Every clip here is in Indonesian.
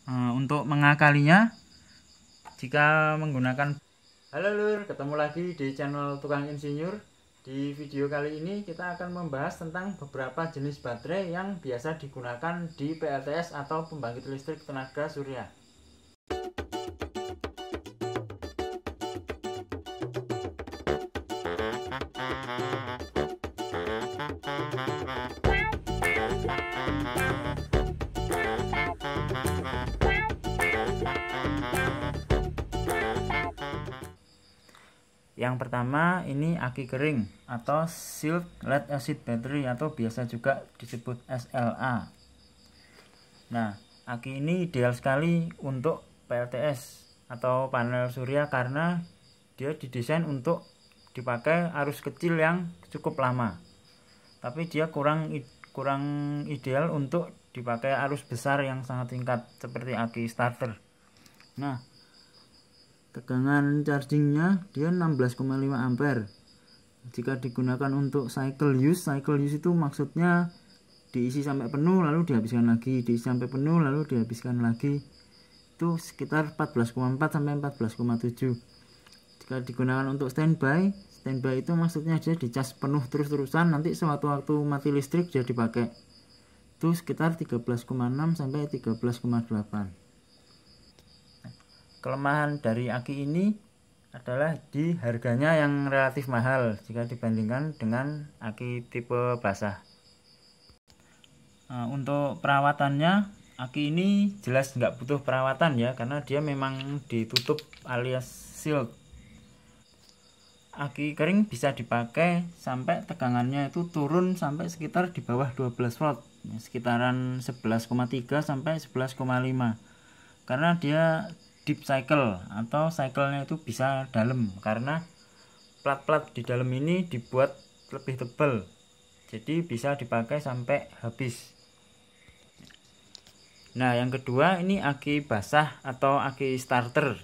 Untuk mengakalinya, jika menggunakan halo lur, ketemu lagi di channel Tukang Insinyur. Di video kali ini kita akan membahas tentang beberapa jenis baterai yang biasa digunakan di PLTS atau pembangkit listrik tenaga surya. Yang pertama ini aki kering atau Sealed Lead Acid Battery atau biasa juga disebut SLA. Nah, aki ini ideal sekali untuk PLTS atau panel surya karena dia didesain untuk dipakai arus kecil yang cukup lama. Tapi dia kurang ideal untuk dipakai arus besar yang sangat singkat seperti aki starter. Nah, tegangan chargingnya dia 16,5 ampere. Jika digunakan untuk cycle use itu maksudnya diisi sampai penuh lalu dihabiskan lagi, diisi sampai penuh lalu dihabiskan lagi. Itu sekitar 14,4 sampai 14,7. Jika digunakan untuk standby itu maksudnya dia dicas penuh terus-terusan, nanti sewaktu-waktu mati listrik dia dipakai. Itu sekitar 13,6 sampai 13,8. Kelemahan dari aki ini adalah di harganya yang relatif mahal jika dibandingkan dengan aki tipe basah. Untuk perawatannya, aki ini jelas nggak butuh perawatan ya, karena dia memang ditutup alias sealed. Aki kering bisa dipakai sampai tegangannya itu turun sampai sekitar di bawah 12 volt, sekitaran 11,3 sampai 11,5, karena dia deep cycle atau cycle-nya itu bisa dalam karena plat-plat di dalam ini dibuat lebih tebal, jadi bisa dipakai sampai habis. Nah, yang kedua ini aki basah atau aki starter.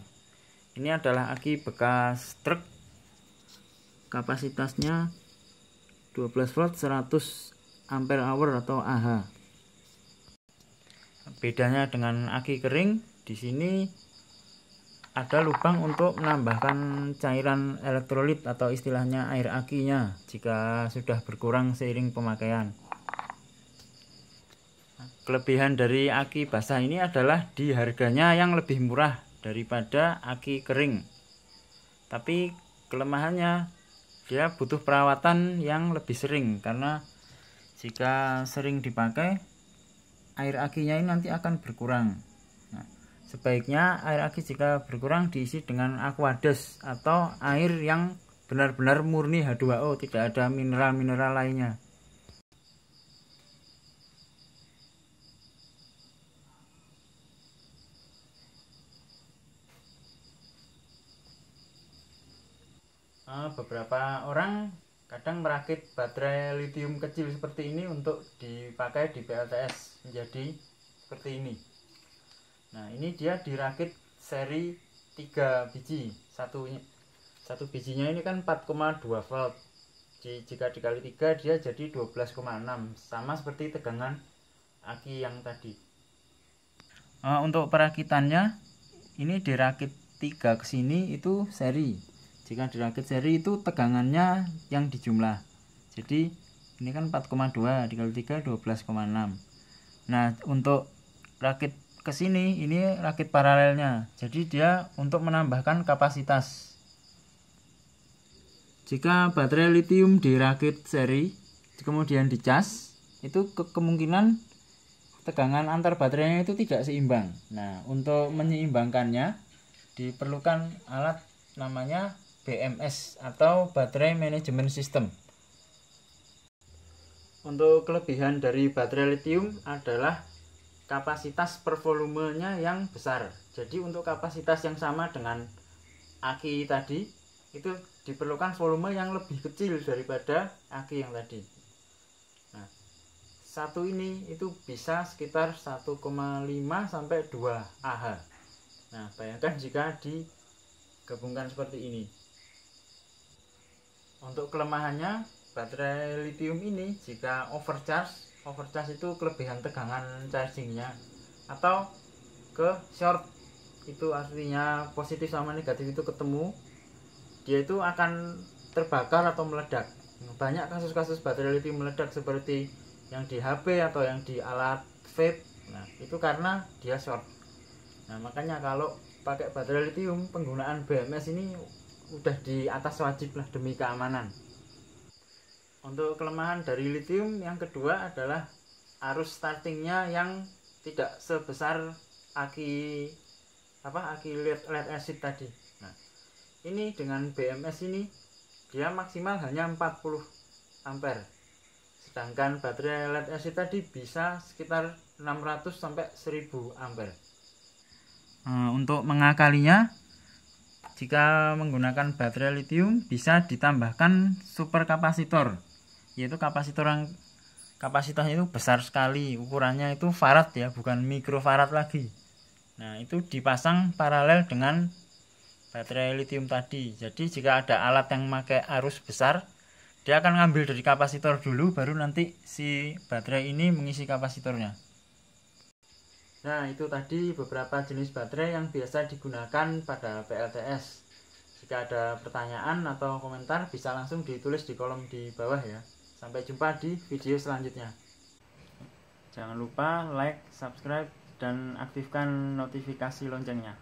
Ini adalah aki bekas truk, kapasitasnya 12 volt 100 ampere hour atau Ah. Bedanya dengan aki kering, di sini ada lubang untuk menambahkan cairan elektrolit atau istilahnya air akinya jika sudah berkurang seiring pemakaian. Kelebihan dari aki basah ini adalah di harganya yang lebih murah daripada aki kering. Tapi kelemahannya dia butuh perawatan yang lebih sering, karena jika sering dipakai air akinya ini nanti akan berkurang. Sebaiknya air aki jika berkurang diisi dengan Aquades atau air yang benar-benar murni H2O, tidak ada mineral-mineral lainnya. Beberapa orang kadang merakit baterai lithium kecil seperti ini untuk dipakai di PLTS menjadi seperti ini. Nah, ini dia dirakit seri 3 biji. Satu bijinya ini kan 4,2 volt. Jika dikali 3 dia jadi 12,6, sama seperti tegangan aki yang tadi. Untuk perakitannya ini dirakit 3 ke sini itu seri. Jika dirakit seri itu tegangannya yang dijumlah. Jadi ini kan 4,2 dikali 3 12,6. Nah, untuk rakit ke sini ini rakit paralelnya, jadi dia untuk menambahkan kapasitas. Jika baterai lithium dirakit seri kemudian dicas, itu kemungkinan tegangan antar baterainya itu tidak seimbang. Nah, untuk menyeimbangkannya diperlukan alat namanya BMS atau Battery Management System. Untuk kelebihan dari baterai lithium adalah kapasitas per volumenya yang besar. Jadi untuk kapasitas yang sama dengan aki tadi itu diperlukan volume yang lebih kecil daripada aki yang tadi. Nah, satu ini itu bisa sekitar 1,5 sampai 2 Ah. Nah, bayangkan jika digabungkan seperti ini. Untuk kelemahannya, baterai lithium ini jika overcharge itu kelebihan tegangan chargingnya, atau ke short, itu artinya positif sama negatif itu ketemu, dia itu akan terbakar atau meledak. Banyak kasus-kasus baterai lithium meledak seperti yang di HP atau yang di alat vape. Nah, itu karena dia short. Nah, makanya kalau pakai baterai lithium, penggunaan BMS ini udah di atas wajib lah demi keamanan. Untuk kelemahan dari lithium yang kedua adalah arus startingnya yang tidak sebesar aki lead acid tadi. Nah, ini dengan BMS ini dia maksimal hanya 40 ampere. Sedangkan baterai lead acid tadi bisa sekitar 600 sampai 1000 ampere. Untuk mengakalinya, jika menggunakan baterai lithium bisa ditambahkan superkapasitor, yaitu kapasitor yang kapasitasnya itu besar sekali, ukurannya itu farad ya, bukan mikrofarad lagi. Nah, itu dipasang paralel dengan baterai lithium tadi. Jadi jika ada alat yang memakai arus besar, dia akan ngambil dari kapasitor dulu, baru nanti si baterai ini mengisi kapasitornya. Nah, itu tadi beberapa jenis baterai yang biasa digunakan pada PLTS. Jika ada pertanyaan atau komentar bisa langsung ditulis di kolom di bawah ya. Sampai jumpa di video selanjutnya. Jangan lupa like, subscribe, dan aktifkan notifikasi loncengnya.